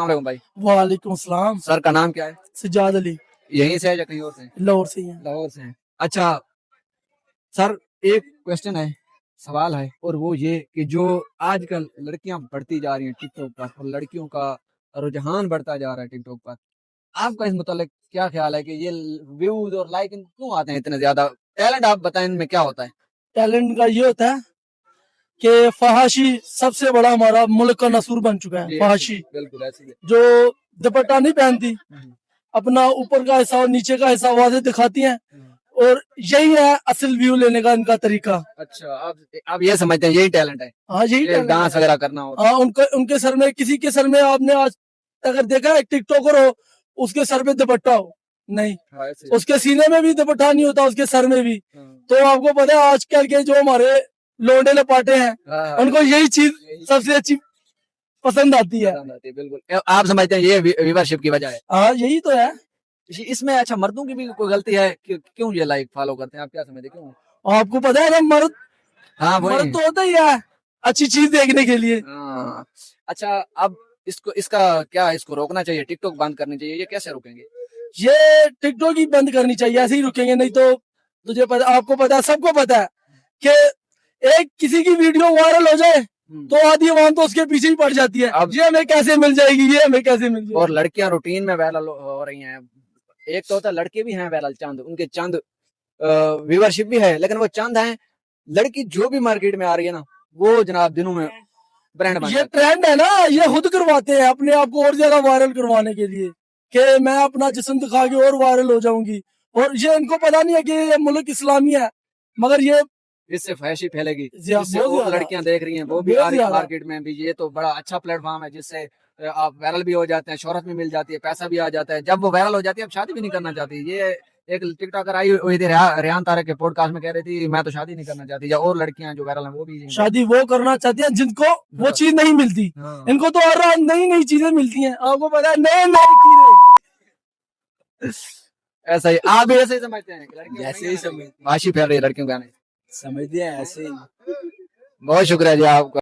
अस्सलाम भाई। वालेकुम सलाम। सर का नाम क्या है? सजाद अली, यहीं से है या कहीं और से हैं? लाहौर से ही है। लाहौर से हैं। अच्छा सर, एक क्वेश्चन है, सवाल है, और वो ये कि जो आजकल लड़कियां बढ़ती जा रही हैं टिकटॉक पर और लड़कियों का रुझान बढ़ता जा रहा है टिकटॉक पर, आपका इस मुतालिक क्या ख्याल है कि ये व्यूज और लाइक क्यों आते हैं इतने ज्यादा? टैलेंट आप बताएं इनमें क्या होता है? टैलेंट का ये होता है कि फहाशी सबसे बड़ा हमारा मुल्क का नसूर बन चुका है। फहाशी बिल्कुल ऐसे ही है। जो दुपट्टा नहीं पहनती, अपना ऊपर का हिस्सा और नीचे का हिस्सा वाज़ेह दिखाती हैं, और यही है असल व्यू लेने का इनका तरीका। अच्छा, आप ये समझते हैं यही टैलेंट है? हाँ, यही ये टैलेंट डांस है। वगैरह करना हो? हाँ, उनके सर में, किसी के सर में आपने आज अगर देखा है टिकटॉकर हो, उसके सर में दुपट्टा हो नहीं, हाँ, ऐसे ही। उसके सीने में भी दुपट्टा नहीं होता, उसके सर में भी। तो आपको पता है आजकल के जो हमारे लौंडे लपाटे हैं, हाँ, उनको यही चीज सबसे अच्छी पसंद आती है। पसंद आती है, बिल्कुल। आप समझते हैं ये व्यूअरशिप की वजह है? हाँ, यही तो है। इसमें अच्छा मर्दों की भी कोई गलती है कि क्यों ये लाइक फॉलो करते हैं? आप क्या समझते हैं क्यों? आपको पता है ना, मर्द हाँ मर्द वही। तो होता ही है अच्छी चीज देखने के लिए। हाँ। अच्छा, अब इसका क्या, इसको रोकना चाहिए, टिकटॉक बंद करनी चाहिए, ये कैसे रोकेंगे? ये टिकटॉक ही बंद करनी चाहिए, ऐसे ही रुकेंगे नहीं तो तुझे पता, आपको पता है, सबको पता है कि एक किसी की वीडियो वायरल हो जाए तो आधी आवाम तो उसके पीछे ही पड़ जाती है। अब ये हमें कैसे मिल जाएगी, ये हमें कैसे मिल जाएगी। और लड़कियां रूटीन में वायरल हो रही हैं। एक तो होता है लड़के भी हैं वायरल, चंद उनके चंद व्यूअरशिप भी है, लेकिन वो चंद हैं। लड़की जो भी मार्केट में आ रही है ना, वो जनाब दिनों में ब्रांड बन ये जाती है। ट्रेंड है ना, ये खुद करवाते हैं अपने आप को और ज्यादा वायरल करवाने के लिए कि मैं अपना जिस्म दिखा के और वायरल हो जाऊंगी। और ये इनको पता नहीं है कि ये मुल्क इस्लामी है, मगर ये इससे फैशी फैलेगी, बहुत जिससे और ज्यादा, लड़कियां देख रही हैं, वो भी बहुत आ रही है ज्यादा। मार्केट में भी। ये तो बड़ा अच्छा प्लेटफॉर्म है जिससे आप वायरल भी हो जाते हैं, शोहरत भी मिल जाती है, पैसा भी आ जाता है। जब वो वायरल हो जाती है, अब शादी भी नहीं करना चाहती। ये एक टिकटॉकर आई हुई थी, रेहान तारक के पॉडकास्ट में कह रही थी मैं तो शादी नहीं करना चाहती। या और लड़कियां जो वायरल हैं वो भी शादी वो करना चाहती हैं जिनको वो चीज नहीं मिलती। इनको तो हर रात नई नई चीजें मिलती हैं, आपको पता है, नए नए कीड़े। ऐसा ही आप भी ऐसे ही समझते हैं? ऐसे ही समझ फाशी फैल रही है लड़कियों का? समझते हैं ऐसे ही। बहुत शुक्रिया जी आपका।